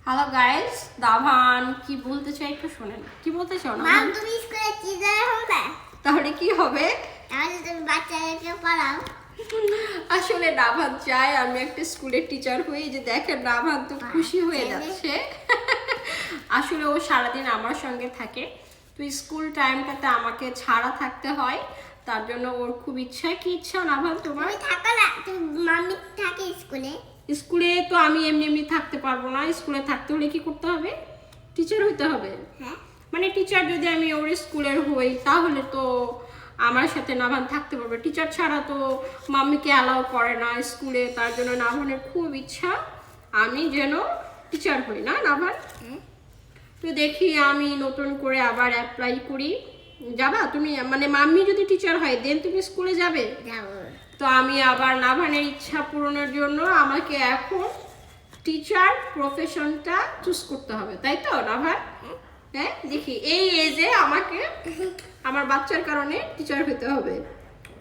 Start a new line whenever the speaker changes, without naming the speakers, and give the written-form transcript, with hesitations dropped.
Hello guys, Dhawan কি বলতে চাই একটু শুনেন। কি বলতে চাও না?
ম্যাম তুমি স্কুলে টিচার হবে?
তাহলে কি হবে?
তাহলে তুমি বাচ্চাদেরকে পড়াও।
আসলে নাভান চায় আমি একটা স্কুলের টিচার হই, যে দেখেন নাভান তো খুশি হয়ে যাচ্ছে। আসলে ও সারাদিন আমার সঙ্গে থাকে, তো স্কুল টাইমটাতে আমাকে ছাড়া থাকতে হয়, তার জন্য ওর খুব ইচ্ছা। কি ইচ্ছা নাভান তোমার?
তুমি থাকো না, তুমি মাম্মি থাকে স্কুলে।
স্কুলে তো আমি এমনি এমনি থাকতে পারবো না। স্কুলে থাকতে হলে কি করতে হবে? টিচার হইতে হবে।
হ্যাঁ,
মানে টিচার যদি আমি ওর স্কুলের হই তাহলে তো আমার সাথে নাভান থাকতে পারবে। টিচার ছাড়া তো মাম্মিকে অ্যালাউ করে না স্কুলে, তার জন্য নাভানের খুব ইচ্ছা আমি যেন টিচার হই। না নাভান? তো দেখি আমি নতুন করে আবার অ্যাপ্লাই করি। যাবা তুমি? মানে মাম্মি যদি টিচার হয় দেন তুমি স্কুলে যাবে?
যাবো।
তো আমি আবার নাভানের ইচ্ছা পূরণের জন্য আমাকে এখন টিচার প্রফেশনটা চুজ করতে হবে, তাই তো নাভান? হ্যাঁ, দেখি এই এজে আমাকে আমার বাচ্চার কারণে টিচার হতে হবে।